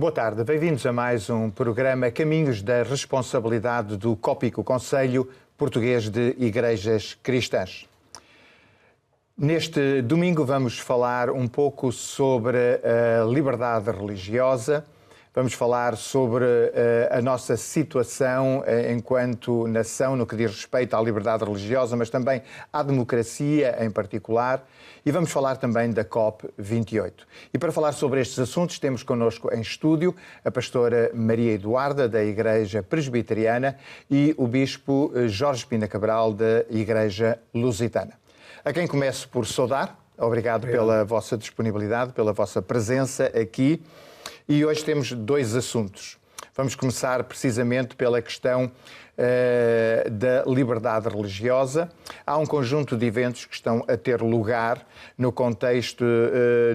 Boa tarde, bem-vindos a mais um programa Caminhos da Responsabilidade do COPIC, o Conselho Português de Igrejas Cristãs. Neste domingo vamos falar um pouco sobre a liberdade religiosa, vamos falar sobre a nossa situação enquanto nação no que diz respeito à liberdade religiosa, mas também à democracia em particular, e vamos falar também da COP28. E para falar sobre estes assuntos temos connosco em estúdio a pastora Maria Eduarda, da Igreja Presbiteriana, e o bispo Jorge Pina Cabral, da Igreja Lusitana. A quem começo por saudar, obrigado pela vossa disponibilidade, pela vossa presença aqui. E hoje temos dois assuntos. Vamos começar precisamente pela questão da liberdade religiosa. Há um conjunto de eventos que estão a ter lugar no contexto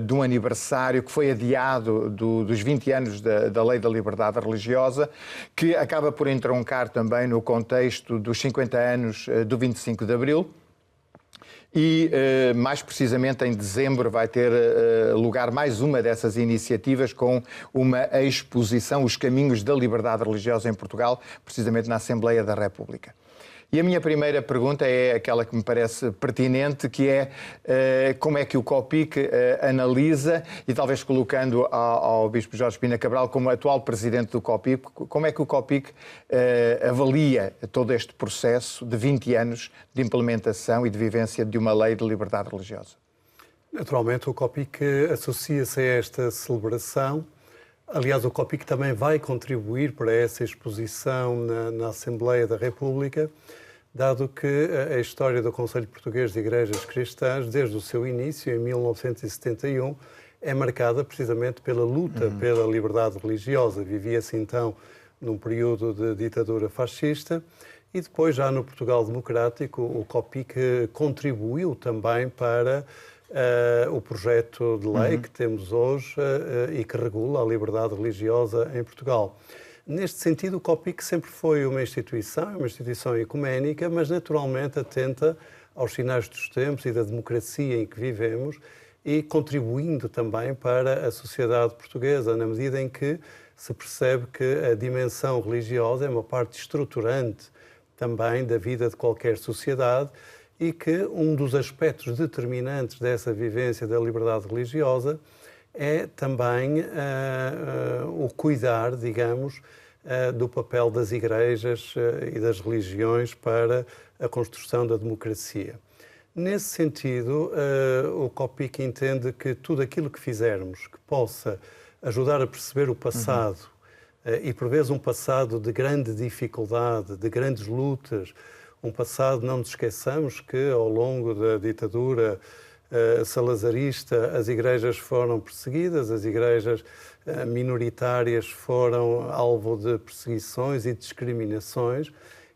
de um aniversário que foi adiado dos 20 anos da Lei da Liberdade Religiosa, que acaba por entroncar também no contexto dos 50 anos do 25 de Abril. E, mais precisamente, em dezembro vai ter lugar mais uma dessas iniciativas com uma exposição, Os Caminhos da Liberdade Religiosa em Portugal, precisamente na Assembleia da República. E a minha primeira pergunta é aquela que me parece pertinente, que é como é que o COPIC analisa, e talvez colocando ao Bispo Jorge Pina Cabral como atual presidente do COPIC, como é que o COPIC avalia todo este processo de 20 anos de implementação e de vivência de uma lei de liberdade religiosa? Naturalmente, o COPIC associa-se a esta celebração. Aliás, o COPIC também vai contribuir para essa exposição na Assembleia da República, dado que a história do Conselho Português de Igrejas Cristãs, desde o seu início, em 1971, é marcada precisamente pela luta pela liberdade religiosa. Vivia-se então num período de ditadura fascista e depois, já no Portugal Democrático, o COPIC contribuiu também para o projeto de lei que temos hoje e que regula a liberdade religiosa em Portugal. Neste sentido, o COPIC sempre foi uma instituição ecuménica, mas naturalmente atenta aos sinais dos tempos e da democracia em que vivemos e contribuindo também para a sociedade portuguesa, na medida em que se percebe que a dimensão religiosa é uma parte estruturante também da vida de qualquer sociedade, e que um dos aspectos determinantes dessa vivência da liberdade religiosa é também o cuidar, digamos, do papel das igrejas e das religiões para a construção da democracia. Nesse sentido, o COPIC entende que tudo aquilo que fizermos que possa ajudar a perceber o passado, e por vezes um passado de grande dificuldade, de grandes lutas, um passado, não nos esqueçamos que ao longo da ditadura salazarista as igrejas foram perseguidas, as igrejas minoritárias foram alvo de perseguições e discriminações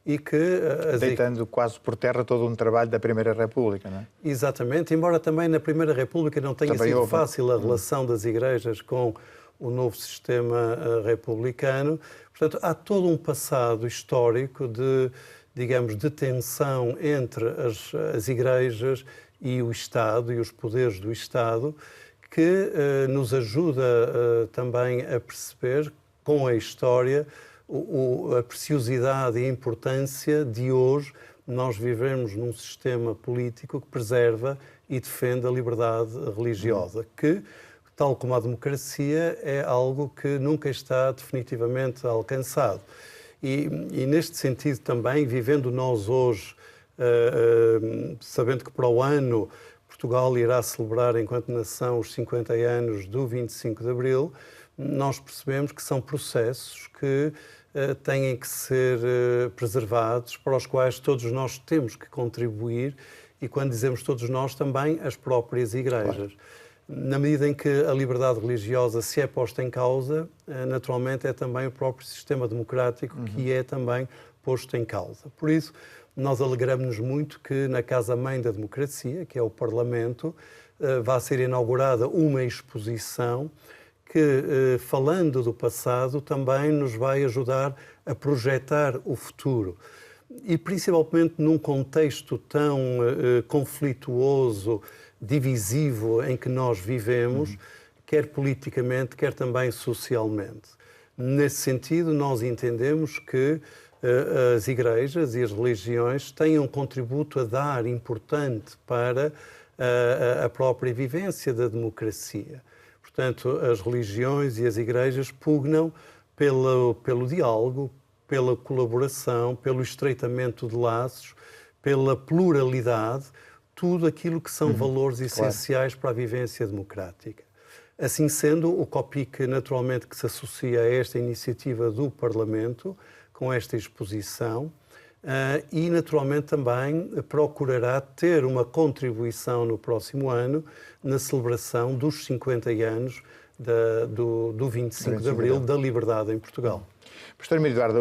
e que... Deitando quase por terra todo um trabalho da Primeira República, não é? Exatamente, embora também na Primeira República não tenha sido fácil a relação das igrejas com o novo sistema republicano. Portanto, há todo um passado histórico de tensão entre as igrejas e o Estado e os poderes do Estado, que nos ajuda também a perceber, com a história, a preciosidade e a importância de hoje nós vivemos num sistema político que preserva e defende a liberdade religiosa, que, tal como a democracia, é algo que nunca está definitivamente alcançado. E neste sentido também, vivendo nós hoje, sabendo que para o ano Portugal irá celebrar, enquanto nação, os 50 anos do 25 de Abril, nós percebemos que são processos que têm que ser preservados, para os quais todos nós temos que contribuir, e quando dizemos todos nós, também as próprias igrejas. Claro. Na medida em que a liberdade religiosa se é posta em causa, naturalmente é também o próprio sistema democrático que é também posto em causa. Por isso, nós alegramos-nos muito que na Casa-Mãe da Democracia, que é o Parlamento, vá ser inaugurada uma exposição que, falando do passado, também nos vai ajudar a projetar o futuro. E principalmente num contexto tão conflituoso, divisivo em que nós vivemos, quer politicamente, quer também socialmente. Nesse sentido, nós entendemos que as igrejas e as religiões têm um contributo a dar importante para a própria vivência da democracia. Portanto, as religiões e as igrejas pugnam pelo diálogo, pela colaboração, pelo estreitamento de laços, pela pluralidade, tudo aquilo que são valores essenciais para a vivência democrática. Assim sendo, o COPIC, naturalmente, que se associa a esta iniciativa do Parlamento, com esta exposição, e, naturalmente, também procurará ter uma contribuição no próximo ano na celebração dos 50 anos do 25 de Abril da Liberdade em Portugal. Pastor Emílio Eduardo,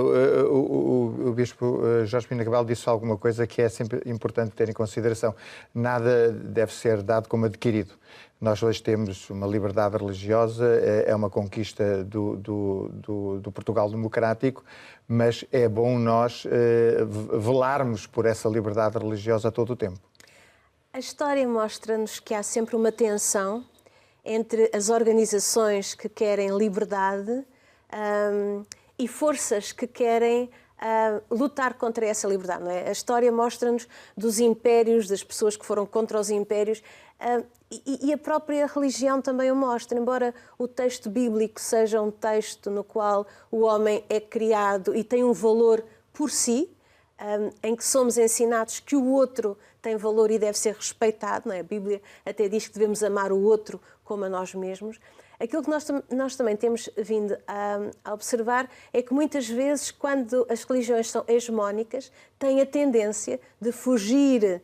o Bispo Jorge Pina Cabral disse alguma coisa que é sempre importante ter em consideração. Nada deve ser dado como adquirido. Nós hoje temos uma liberdade religiosa, é uma conquista do Portugal democrático, mas é bom nós velarmos por essa liberdade religiosa a todo o tempo. A história mostra-nos que há sempre uma tensão entre as organizações que querem liberdade e forças que querem lutar contra essa liberdade. Não é? A história mostra-nos dos impérios, das pessoas que foram contra os impérios, e a própria religião também o mostra. Embora o texto bíblico seja um texto no qual o homem é criado e tem um valor por si, em que somos ensinados que o outro tem valor e deve ser respeitado, não é? A Bíblia até diz que devemos amar o outro como a nós mesmos. Aquilo que nós também temos vindo a observar é que muitas vezes, quando as religiões são hegemónicas, têm a tendência de fugir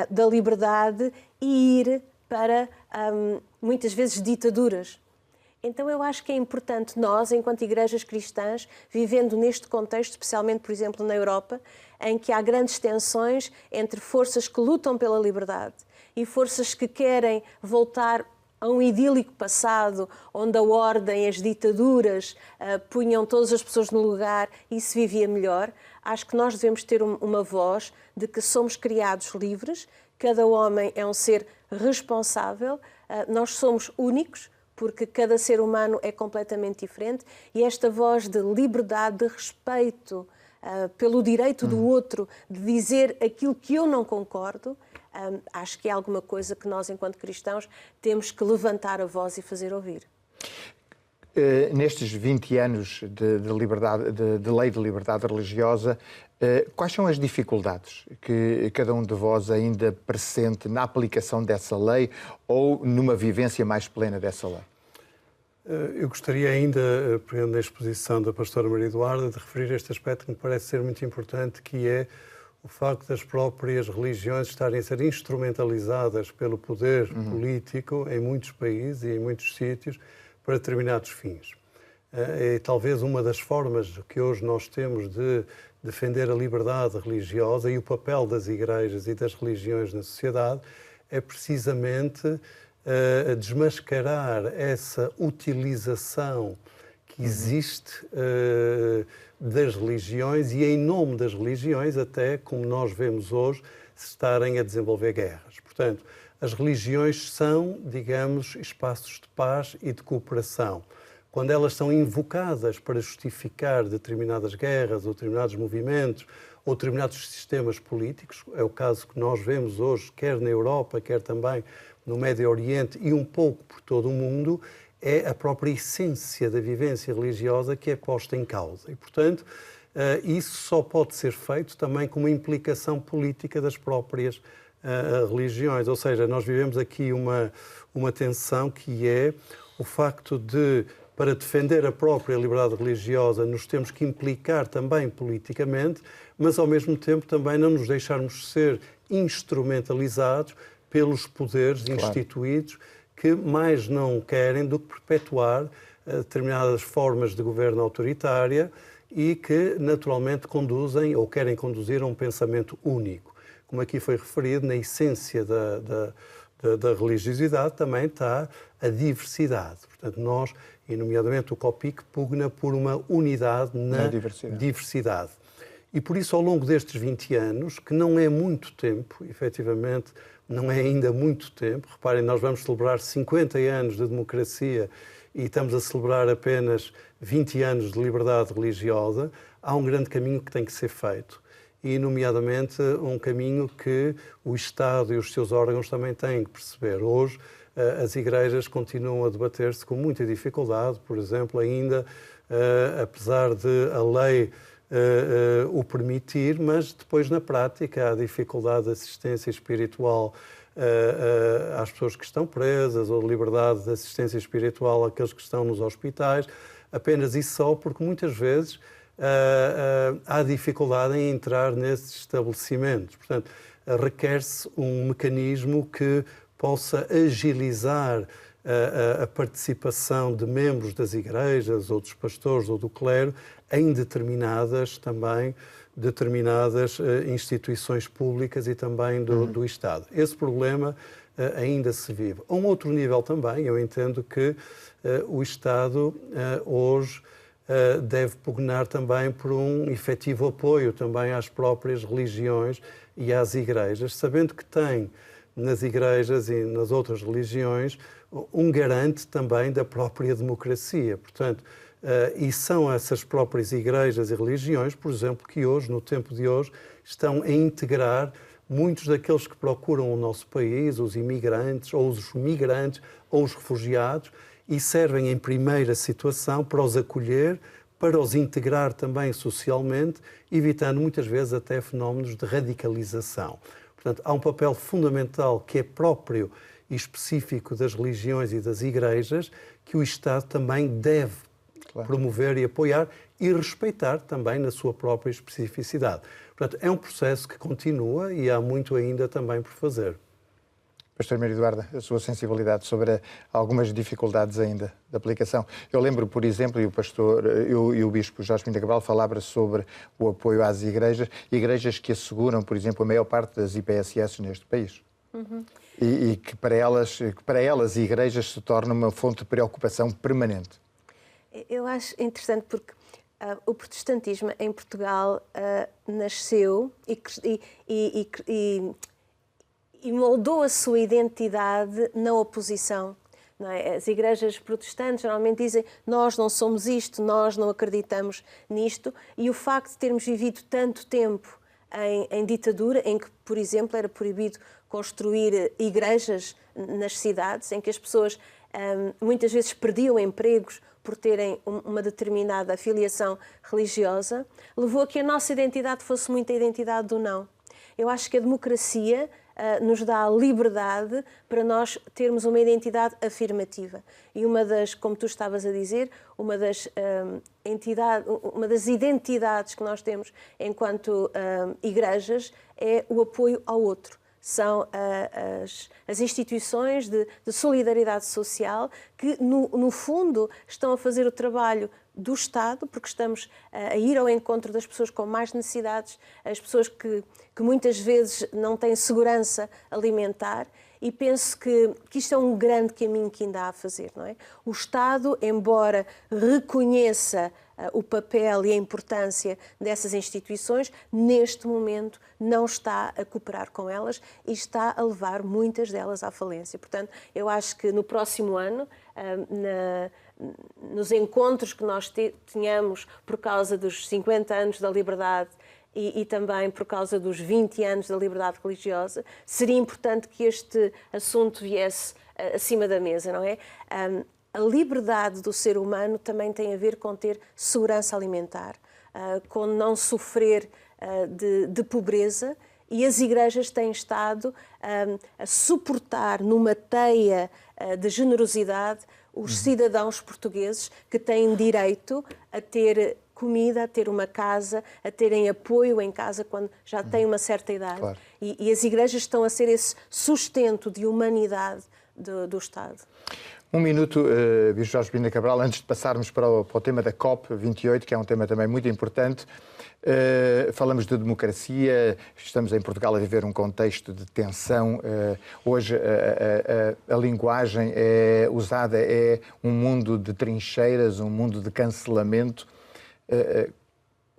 da liberdade e ir para, muitas vezes, ditaduras. Então eu acho que é importante nós, enquanto igrejas cristãs, vivendo neste contexto, especialmente, por exemplo, na Europa, em que há grandes tensões entre forças que lutam pela liberdade e forças que querem voltar a um idílico passado, onde a ordem, as ditaduras punham todas as pessoas no lugar e se vivia melhor. Acho que nós devemos ter uma voz de que somos criados livres, cada homem é um ser responsável, nós somos únicos, porque cada ser humano é completamente diferente, e esta voz de liberdade, de respeito pelo direito do outro, de dizer aquilo que eu não concordo, acho que é alguma coisa que nós, enquanto cristãos, temos que levantar a voz e fazer ouvir. Nestes 20 anos de lei de liberdade religiosa, quais são as dificuldades que cada um de vós ainda pressente na aplicação dessa lei ou numa vivência mais plena dessa lei? Eu gostaria ainda, pegando na exposição da pastora Maria Eduarda, de referir este aspecto que me parece ser muito importante, que é o facto das próprias religiões estarem a ser instrumentalizadas pelo poder político em muitos países e em muitos sítios para determinados fins. É talvez uma das formas que hoje nós temos de defender a liberdade religiosa e o papel das igrejas e das religiões na sociedade é precisamente desmascarar essa utilização que existe das religiões e em nome das religiões, até como nós vemos hoje, se estarem a desenvolver guerras. Portanto, as religiões são, digamos, espaços de paz e de cooperação. Quando elas são invocadas para justificar determinadas guerras ou determinados movimentos ou determinados sistemas políticos, é o caso que nós vemos hoje, quer na Europa, quer também no Médio Oriente e um pouco por todo o mundo, é a própria essência da vivência religiosa que é posta em causa. E, portanto, isso só pode ser feito também com uma implicação política das próprias religiões. Ou seja, nós vivemos aqui uma tensão que é o facto de, para defender a própria liberdade religiosa, nos temos que implicar também politicamente, mas ao mesmo tempo também não nos deixarmos ser instrumentalizados pelos poderes instituídos que mais não querem do que perpetuar determinadas formas de governo autoritária e que naturalmente conduzem ou querem conduzir a um pensamento único. Como aqui foi referido, na essência da religiosidade também está a diversidade. Portanto, nós, e nomeadamente o COPIC, pugna por uma unidade na diversidade. E por isso, ao longo destes 20 anos, que não é muito tempo, efetivamente, não é ainda muito tempo, reparem, nós vamos celebrar 50 anos de democracia e estamos a celebrar apenas 20 anos de liberdade religiosa, há um grande caminho que tem que ser feito. E, nomeadamente, um caminho que o Estado e os seus órgãos também têm que perceber. Hoje, as igrejas continuam a debater-se com muita dificuldade, por exemplo, ainda, apesar de a lei o permitir, mas depois, na prática, há dificuldade de assistência espiritual às pessoas que estão presas, ou de liberdade de assistência espiritual àqueles que estão nos hospitais, apenas e só porque, muitas vezes, há dificuldade em entrar nesses estabelecimentos. Portanto, requer-se um mecanismo que possa agilizar a participação de membros das igrejas, ou dos pastores, ou do clero, em determinadas instituições públicas e também do Estado. Esse problema ainda se vive. A um outro nível também, eu entendo que o Estado hoje deve pugnar também por um efetivo apoio também às próprias religiões e às igrejas, sabendo que tem nas igrejas e nas outras religiões um garante também da própria democracia. Portanto, e são essas próprias igrejas e religiões, por exemplo, que hoje, no tempo de hoje, estão a integrar muitos daqueles que procuram o nosso país, os imigrantes, ou os migrantes, ou os refugiados, e servem em primeira situação para os acolher, para os integrar também socialmente, evitando muitas vezes até fenómenos de radicalização. Portanto, há um papel fundamental que é próprio e específico das religiões e das igrejas, que o Estado também deve promover e apoiar e respeitar também na sua própria especificidade. Portanto, é um processo que continua e há muito ainda também por fazer. Pastor Maria Eduarda, a sua sensibilidade sobre algumas dificuldades ainda de aplicação. Eu lembro, por exemplo, e o Bispo Jorge Pinto Cabral falava sobre o apoio às igrejas que asseguram, por exemplo, a maior parte das IPSS neste país. Uhum. E que para elas igrejas se torna uma fonte de preocupação permanente. Eu acho interessante porque o protestantismo em Portugal nasceu e moldou a sua identidade na oposição. Não é? As igrejas protestantes normalmente dizem nós não somos isto, nós não acreditamos nisto, e o facto de termos vivido tanto tempo em ditadura, em que, por exemplo, era proibido construir igrejas nas cidades, em que as pessoas muitas vezes perdiam empregos por terem uma determinada afiliação religiosa, levou a que a nossa identidade fosse muito a identidade do não. Eu acho que a democracia nos dá a liberdade para nós termos uma identidade afirmativa. E uma das, como tu estavas a dizer, uma das identidades que nós temos enquanto igrejas é o apoio ao outro. São as instituições de solidariedade social que, no fundo, estão a fazer o trabalho do Estado, porque estamos a ir ao encontro das pessoas com mais necessidades, as pessoas que muitas vezes não têm segurança alimentar, e penso que isto é um grande caminho que ainda há a fazer, não é? O Estado, embora reconheça o papel e a importância dessas instituições, neste momento não está a cooperar com elas e está a levar muitas delas à falência. Portanto, eu acho que no próximo ano, nos encontros que nós tenhamos por causa dos 50 anos da liberdade e também por causa dos 20 anos da liberdade religiosa, seria importante que este assunto viesse acima da mesa, não é? A liberdade do ser humano também tem a ver com ter segurança alimentar, com não sofrer de pobreza, e as igrejas têm estado a suportar numa teia de generosidade os cidadãos portugueses que têm direito a ter comida, a ter uma casa, a terem apoio em casa quando já têm uma certa idade. Claro. E as igrejas estão a ser esse sustento de humanidade do Estado. Um minuto, Bispo Jorge Pinto Cabral, antes de passarmos para o tema da COP28, que é um tema também muito importante. Falamos de democracia, estamos em Portugal a viver um contexto de tensão. Hoje a linguagem usada é um mundo de trincheiras, um mundo de cancelamento.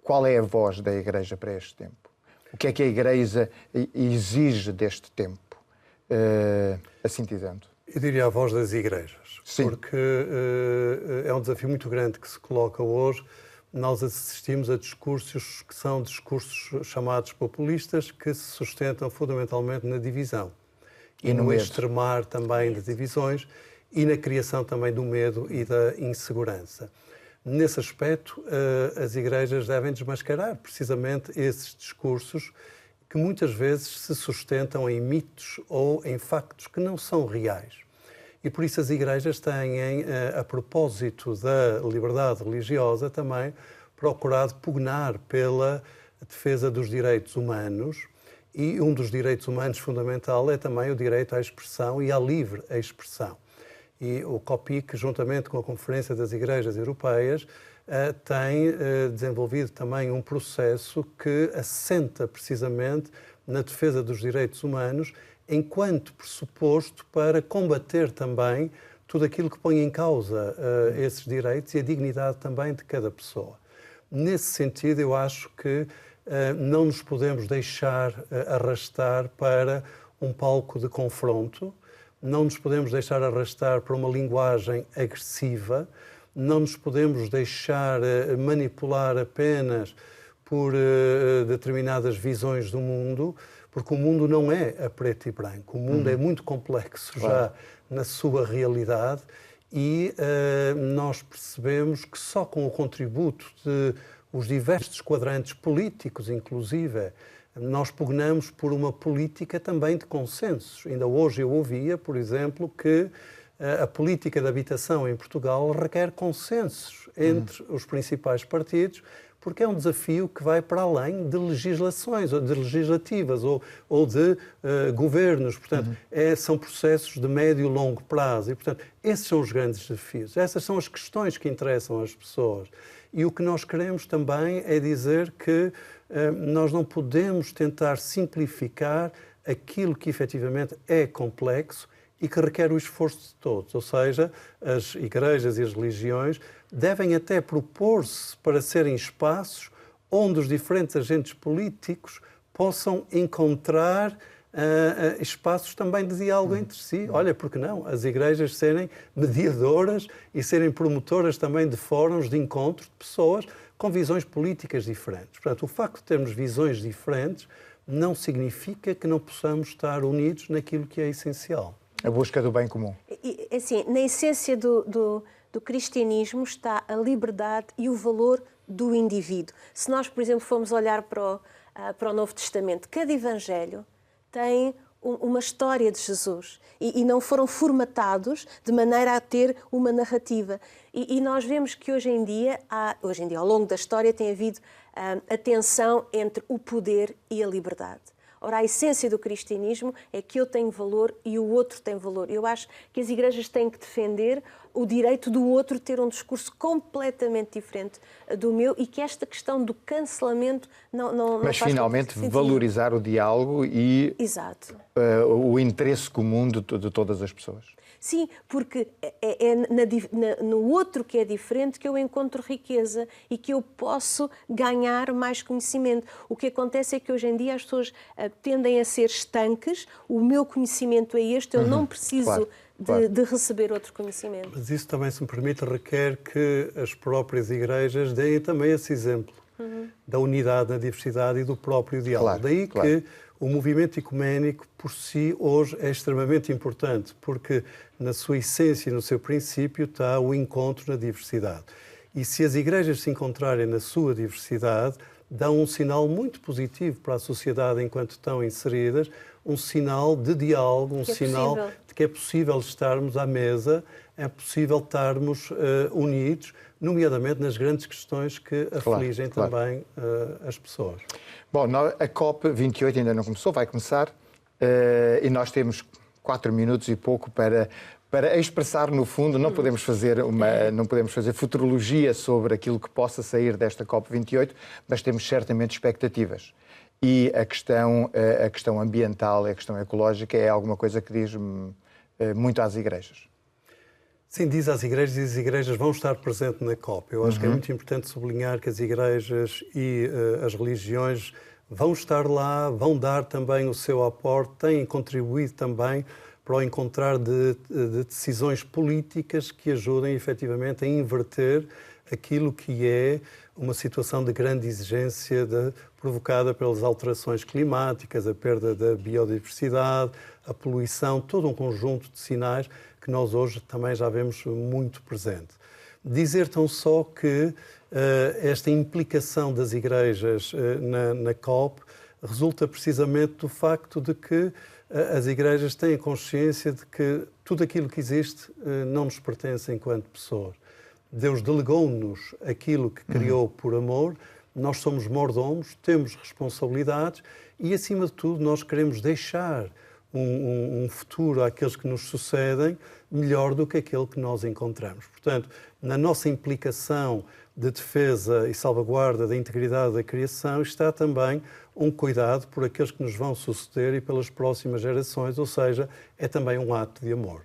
qual é a voz da Igreja para este tempo? O que é que a Igreja exige deste tempo? Assim dizendo. Eu diria a voz das igrejas, Sim. Porque é um desafio muito grande que se coloca hoje. Nós assistimos a discursos que são discursos chamados populistas, que se sustentam fundamentalmente na divisão e no extremar também de divisões e na criação também do medo e da insegurança. Nesse aspecto, as igrejas devem desmascarar precisamente esses discursos que muitas vezes se sustentam em mitos ou em factos que não são reais. E por isso as igrejas têm, a propósito da liberdade religiosa, também procurado pugnar pela defesa dos direitos humanos, e um dos direitos humanos fundamental é também o direito à expressão e à livre expressão. E o COPIC, juntamente com a Conferência das Igrejas Europeias, tem desenvolvido também um processo que assenta precisamente na defesa dos direitos humanos enquanto pressuposto para combater também tudo aquilo que põe em causa esses direitos e a dignidade também de cada pessoa. Nesse sentido, eu acho que não nos podemos deixar arrastar para um palco de confronto, não nos podemos deixar arrastar para uma linguagem agressiva, não nos podemos deixar manipular apenas por determinadas visões do mundo, porque o mundo não é a preto e branco. O mundo é muito complexo já na sua realidade e nós percebemos que só com o contributo de os diversos quadrantes políticos, inclusive, nós pugnamos por uma política também de consensos. Ainda hoje eu ouvia, por exemplo, que a política de habitação em Portugal requer consensos entre os principais partidos, porque é um desafio que vai para além de legislações, ou de legislativas, ou de governos. Portanto, são processos de médio e longo prazo. E, portanto, esses são os grandes desafios. Essas são as questões que interessam às pessoas. E o que nós queremos também é dizer que nós não podemos tentar simplificar aquilo que efetivamente é complexo e que requer o esforço de todos. Ou seja, as igrejas e as religiões devem até propor-se para serem espaços onde os diferentes agentes políticos possam encontrar espaços também de diálogo entre si. Olha, por que não? As igrejas serem mediadoras e serem promotoras também de fóruns de encontro de pessoas com visões políticas diferentes. Portanto, o facto de termos visões diferentes não significa que não possamos estar unidos naquilo que é essencial. A busca do bem comum. Assim, na essência do cristianismo está a liberdade e o valor do indivíduo. Se nós, por exemplo, formos olhar para o Novo Testamento, cada evangelho tem uma história de Jesus e não foram formatados de maneira a ter uma narrativa. E nós vemos que hoje em dia, ao longo da história, tem havido a tensão entre o poder e a liberdade. Ora, a essência do cristianismo é que eu tenho valor e o outro tem valor. Eu acho que as igrejas têm que defender o direito do outro ter um discurso completamente diferente do meu e que esta questão do cancelamento não Mas finalmente valorizar o diálogo e Exato. O interesse comum de todas as pessoas. Sim, porque no outro que é diferente que eu encontro riqueza e que eu posso ganhar mais conhecimento. O que acontece é que hoje em dia as pessoas tendem a ser estanques, o meu conhecimento é este, eu não preciso de receber outro conhecimento. Mas isso também, se me permite, requer que as próprias igrejas deem também esse exemplo da unidade na diversidade e do próprio diálogo. Daí que o movimento ecuménico, por si, hoje é extremamente importante, porque na sua essência e no seu princípio está o encontro na diversidade. E se as igrejas se encontrarem na sua diversidade, dão um sinal muito positivo para a sociedade enquanto estão inseridas, um sinal de diálogo, um sinal de que é possível estarmos à mesa, é possível estarmos unidos, nomeadamente nas grandes questões que afligem também as pessoas. Bom, a COP28 ainda não começou, vai começar, e nós temos 4 minutos e pouco para expressar, no fundo, não podemos fazer futurologia sobre aquilo que possa sair desta COP28, mas temos certamente expectativas. E a questão ambiental, a questão ecológica é alguma coisa que diz muito às igrejas. Sim, diz às igrejas e as igrejas vão estar presentes na COP. Eu acho que é muito importante sublinhar que as igrejas e as religiões vão estar lá, vão dar também o seu aporte, têm contribuído também para o encontrar de decisões políticas que ajudem efetivamente a inverter aquilo que é uma situação de grande exigência provocada pelas alterações climáticas, a perda da biodiversidade, a poluição, todo um conjunto de sinais que nós hoje também já vemos muito presente. Dizer tão só que esta implicação das igrejas na COP resulta precisamente do facto de que as igrejas têm consciência de que tudo aquilo que existe não nos pertence enquanto pessoas. Deus delegou-nos aquilo que criou por amor, nós somos mordomos, temos responsabilidades e, acima de tudo, nós queremos deixar um futuro àqueles que nos sucedem melhor do que aquele que nós encontramos. Portanto, na nossa implicação de defesa e salvaguarda da integridade da criação está também um cuidado por aqueles que nos vão suceder e pelas próximas gerações, ou seja, é também um ato de amor.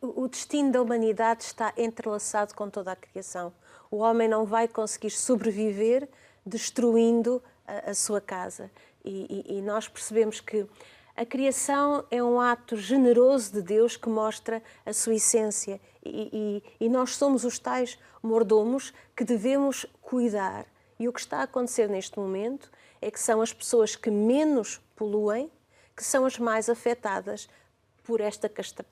O destino da humanidade está entrelaçado com toda a criação. O homem não vai conseguir sobreviver destruindo a sua casa. E nós percebemos que a criação é um ato generoso de Deus que mostra a sua essência. E nós somos os tais mordomos que devemos cuidar. E o que está a acontecer neste momento é que são as pessoas que menos poluem que são as mais afetadas por esta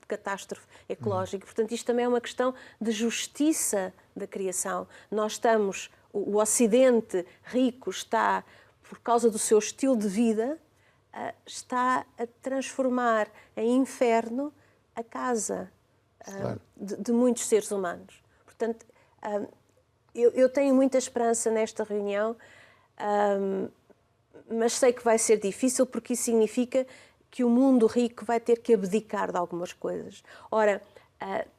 catástrofe ecológica. Portanto, isto também é uma questão de justiça da criação. Nós estamos, o Ocidente rico está, por causa do seu estilo de vida, está a transformar em inferno a casa de muitos seres humanos. Portanto, eu tenho muita esperança nesta reunião, mas sei que vai ser difícil porque isso significa que o mundo rico vai ter que abdicar de algumas coisas. Ora,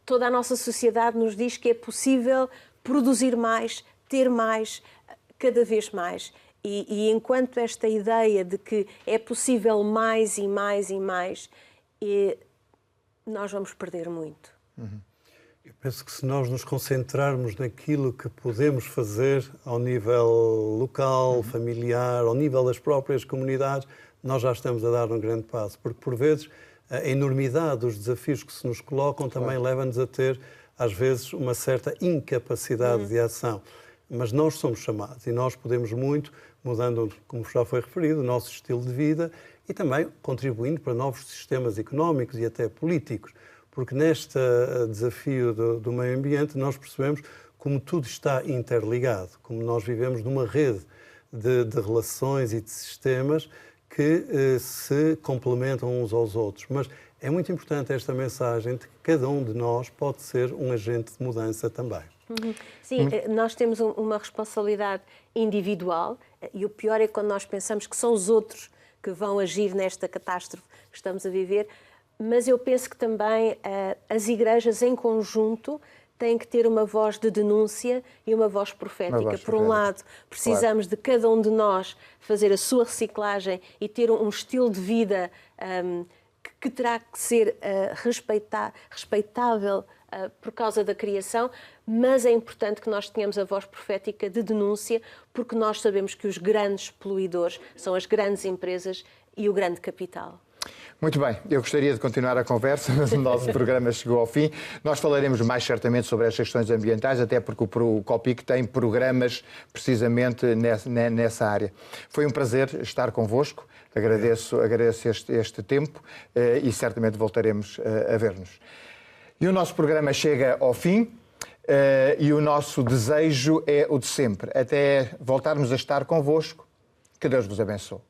toda a nossa sociedade nos diz que é possível produzir mais, ter mais, cada vez mais. E enquanto esta ideia de que é possível mais e mais e mais, nós vamos perder muito. Eu penso que se nós nos concentrarmos naquilo que podemos fazer ao nível local, familiar, ao nível das próprias comunidades, nós já estamos a dar um grande passo, porque por vezes a enormidade dos desafios que se nos colocam também leva-nos a ter, às vezes, uma certa incapacidade de ação. Mas nós somos chamados e nós podemos muito, mudando, como já foi referido, o nosso estilo de vida e também contribuindo para novos sistemas económicos e até políticos, porque neste desafio do meio ambiente nós percebemos como tudo está interligado, como nós vivemos numa rede de relações e de sistemas que se complementam uns aos outros. Mas é muito importante esta mensagem de que cada um de nós pode ser um agente de mudança também. Sim, nós temos uma responsabilidade individual e o pior é quando nós pensamos que são os outros que vão agir nesta catástrofe que estamos a viver, mas eu penso que também as igrejas em conjunto têm que ter uma voz de denúncia e uma voz profética. Por um lado, precisamos de cada um de nós fazer a sua reciclagem e ter um estilo de vida que terá que ser respeitável por causa da criação, mas é importante que nós tenhamos a voz profética de denúncia, porque nós sabemos que os grandes poluidores são as grandes empresas e o grande capital. Muito bem, eu gostaria de continuar a conversa, mas o nosso programa chegou ao fim. Nós falaremos mais certamente sobre estas questões ambientais, até porque o COPIC tem programas precisamente nessa área. Foi um prazer estar convosco, agradeço este tempo e certamente voltaremos a ver-nos. E o nosso programa chega ao fim e o nosso desejo é o de sempre. Até voltarmos a estar convosco, que Deus vos abençoe.